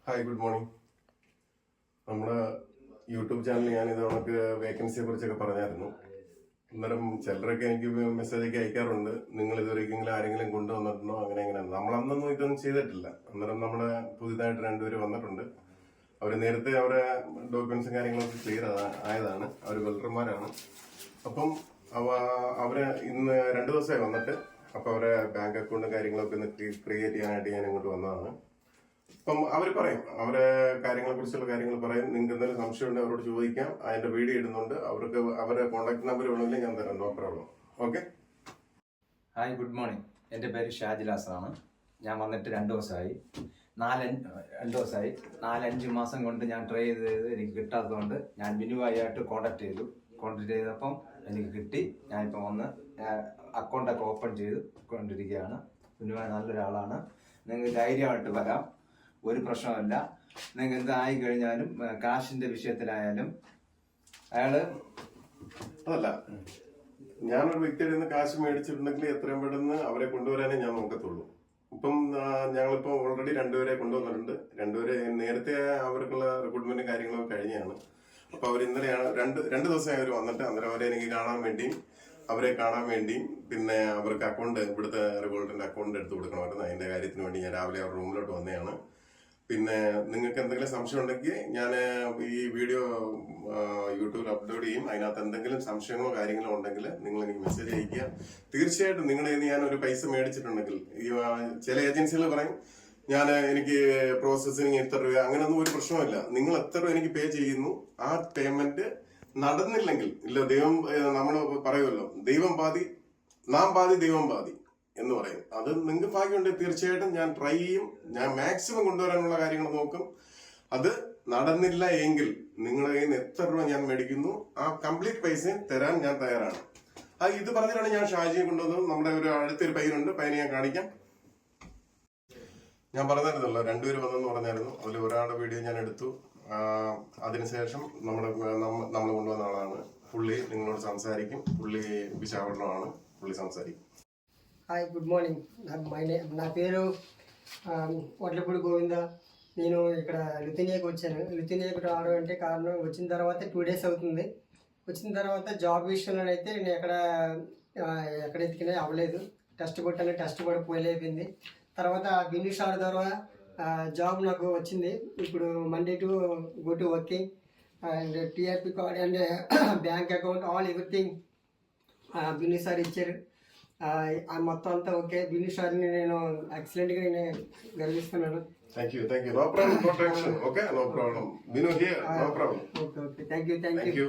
Hi, good morning. നമ്മുടെ YouTube ചാനലിൽ ഞാൻ ഇത് കണക്ക് വേക്കൻസിയെ കുറിച്ചൊക്കെ പറഞ്ഞായിരുന്നു. അന്നേരം ചിലരൊക്കെ എനിക്ക് മെസ്സേജൊക്കെ അയക്കാറുണ്ട്, നിങ്ങൾ ഇതുവരെയെങ്കിലും ആരെങ്കിലും കൊണ്ടുവന്നിട്ടുണ്ടോ, അങ്ങനെ എങ്ങനെ. നമ്മളന്നൊന്നും ഇതൊന്നും ചെയ്തിട്ടില്ല. അന്നേരം നമ്മുടെ പുതിയതായിട്ട് രണ്ടുപേര് വന്നിട്ടുണ്ട്. അവർ നേരത്തെ അവരെ ഡോക്യുമെന്റ്സും കാര്യങ്ങളൊക്കെ ക്ലിയർ ആയതാണ്. അവർ വെൽഡർമാരാണ്. അപ്പം അവര് ഇന്ന് 2 ദിവസമായി വന്നിട്ട്. അപ്പം അവരെ ബാങ്ക് അക്കൗണ്ടും കാര്യങ്ങളൊക്കെ ഒന്ന് ക്രിയേറ്റ് ചെയ്യാനായിട്ട് ഞാൻ ഇങ്ങോട്ട് വന്നതാണ്. അപ്പം അവർ പറയും, അവരെ കാര്യങ്ങളെ കുറിച്ചുള്ള കാര്യങ്ങൾ പറയും. നിങ്ങൾക്ക് എന്തെങ്കിലും സംശയം ഉണ്ടെങ്കിൽ അവരോട് ചോദിക്കാം. അതിന്റെ വീഡിയോ ഇടുന്നുണ്ട്. അവർക്ക് അവരെ കോൺടാക്ട് നമ്പർ വേണമെങ്കിൽ ഞാൻ തരാം, no problem. Okay. Hi, good morning. എൻ്റെ പേര് ഷാജിലാസാണ്. ഞാൻ വന്നിട്ട് 2 ദിവസമായി. 4-5 മാസം കൊണ്ട് ഞാൻ ട്രൈ ചെയ്ത് എനിക്ക് കിട്ടാത്തതുകൊണ്ട് ഞാൻ ബിനുവായിട്ട് കോൺടാക്ട് ചെയ്തപ്പം എനിക്ക് കിട്ടി. ഞാനിപ്പോൾ വന്ന് അക്കൗണ്ടൊക്കെ ഓപ്പൺ ചെയ്ത് കൊണ്ടിരിക്കുകയാണ്. ബിനുവായി നല്ലൊരാളാണ്. നിങ്ങൾക്ക് ധൈര്യമായിട്ട് വരാം, ഒരു പ്രശ്നമല്ല. നിങ്ങൾക്ക് എന്തായി കഴിഞ്ഞാലും കാശിന്റെ വിഷയത്തിലായാലും അയാള് അതല്ല, ഞാനൊരു വ്യക്തിയുടെ നിന്ന് കാശ് മേടിച്ചിട്ടുണ്ടെങ്കിൽ എത്രയും പെട്ടെന്ന് അവരെ കൊണ്ടുവരാനേ ഞാൻ നോക്കത്തുള്ളൂ. ഇപ്പം ഞങ്ങളിപ്പോൾ ഓൾറെഡി 2 പേരെ കൊണ്ടുവന്നിട്ടുണ്ട്. 2 പേരെ നേരത്തെ അവർക്കുള്ള റിക്രൂട്ട്മെന്റും കാര്യങ്ങളൊക്കെ കഴിഞ്ഞാണ്. അപ്പൊ അവർ ഇന്നലെയാണ് 2 ദിവസമായി അവർ വന്നിട്ട്. അന്നേരം അവരെ എനിക്ക് അവരെ കാണാൻ വേണ്ടിയും പിന്നെ അവർക്ക് അക്കൗണ്ട്, ഇവിടുത്തെ റിവോൾട്ടിന്റെ അക്കൗണ്ട് എടുത്ത് കൊടുക്കണമായിരുന്നു. അതിന്റെ കാര്യത്തിന് വേണ്ടി ഞാൻ രാവിലെ അവരുടെ റൂമിലോട്ട് വന്നതാണ്. പിന്നെ നിങ്ങൾക്ക് എന്തെങ്കിലും സംശയം ഉണ്ടെങ്കിൽ ഞാൻ ഈ വീഡിയോ യൂട്യൂബിൽ അപ്ലോഡ് ചെയ്യും. അതിനകത്ത് എന്തെങ്കിലും സംശയങ്ങളോ കാര്യങ്ങളോ ഉണ്ടെങ്കിൽ നിങ്ങൾ എനിക്ക് മെസ്സേജ് അയക്കുക. തീർച്ചയായിട്ടും നിങ്ങളുടെ കയ്യിൽ നിന്ന് ഞാൻ ഒരു പൈസ മേടിച്ചിട്ടുണ്ടെങ്കിൽ, ഈ ചില ഏജൻസികൾ പറയും എനിക്ക് പ്രോസസ്സിങ് എത്ര രൂപ, അങ്ങനെയൊന്നും ഒരു പ്രശ്നമില്ല. നിങ്ങൾ എത്ര രൂപ എനിക്ക് പേ ചെയ്യുന്നു, ആ പേയ്മെന്റ് നടന്നില്ലെങ്കിൽ ഇല്ല, ദൈവം, നമ്മൾ പറയുമല്ലോ, ദൈവം പാതി നാം പാതി ദൈവം പാതി എന്ന് പറയും. അത് നിങ്ങൾക്ക് ഭാഗ്യമുണ്ട്, തീർച്ചയായിട്ടും ഞാൻ ട്രൈ ചെയ്യും. ഞാൻ മാക്സിമം കൊണ്ടുവരാനുള്ള കാര്യങ്ങൾ നോക്കും. അത് നടന്നില്ല എങ്കിൽ നിങ്ങളുടെ കയ്യിൽ നിന്ന് എത്ര രൂപ ഞാൻ മേടിക്കുന്നു, ആ കംപ്ലീറ്റ് പൈസയും തരാൻ ഞാൻ തയ്യാറാണ്. ഇത് പറഞ്ഞിട്ടാണ് ഞാൻ ഷാജിയെ കൊണ്ടുവന്നത്. നമ്മുടെ ഒരു അടുത്തൊരു പയ്യനുണ്ട്, പയ്യനെ ഞാൻ കാണിക്കാം. ഞാൻ പറഞ്ഞായിരുന്നല്ലോ, 2 പേര് വന്നെന്ന് പറഞ്ഞായിരുന്നു. അതിൽ ഒരാളുടെ വീഡിയോ ഞാൻ എടുത്തു. അതിനുശേഷം നമ്മൾ കൊണ്ടുവന്ന ആളാണ്. പുള്ളി നിങ്ങളോട് സംസാരിക്കും. పుల్లి విశాఖపట్నంആണ്. పుల్లి సంసారిക്കും. Hi, good morning. నా పేరు వడ్లపూడి గోవింద. నేను ఇక్కడ లిథునియాకి వచ్చాను. లిథునియాకి రావడం అంటే కారణం, వచ్చిన తర్వాత 2 days అవుతుంది. వచ్చిన తర్వాత జాబ్ విషయంలోనైతే నేను ఎక్కడ ఎత్తికినా అవ్వలేదు. టెస్ట్ కూడా పోయిపోయింది. తర్వాత బిన్యూ సార్ ద్వారా జాబ్ నాకు వచ్చింది. ఇప్పుడు Monday to go to working and TRP card and bank account all everything బిన్యూ సార్ ఇచ్చారు. మొత్తం అంతా ఓకే. బిన్యూ సార్ని నేను ఎక్సలెంట్గా నేను గర్విస్తున్నాను. Thank you. No problem. No tension. Okay, no problem. Binu here. No problem. Okay. Thank you.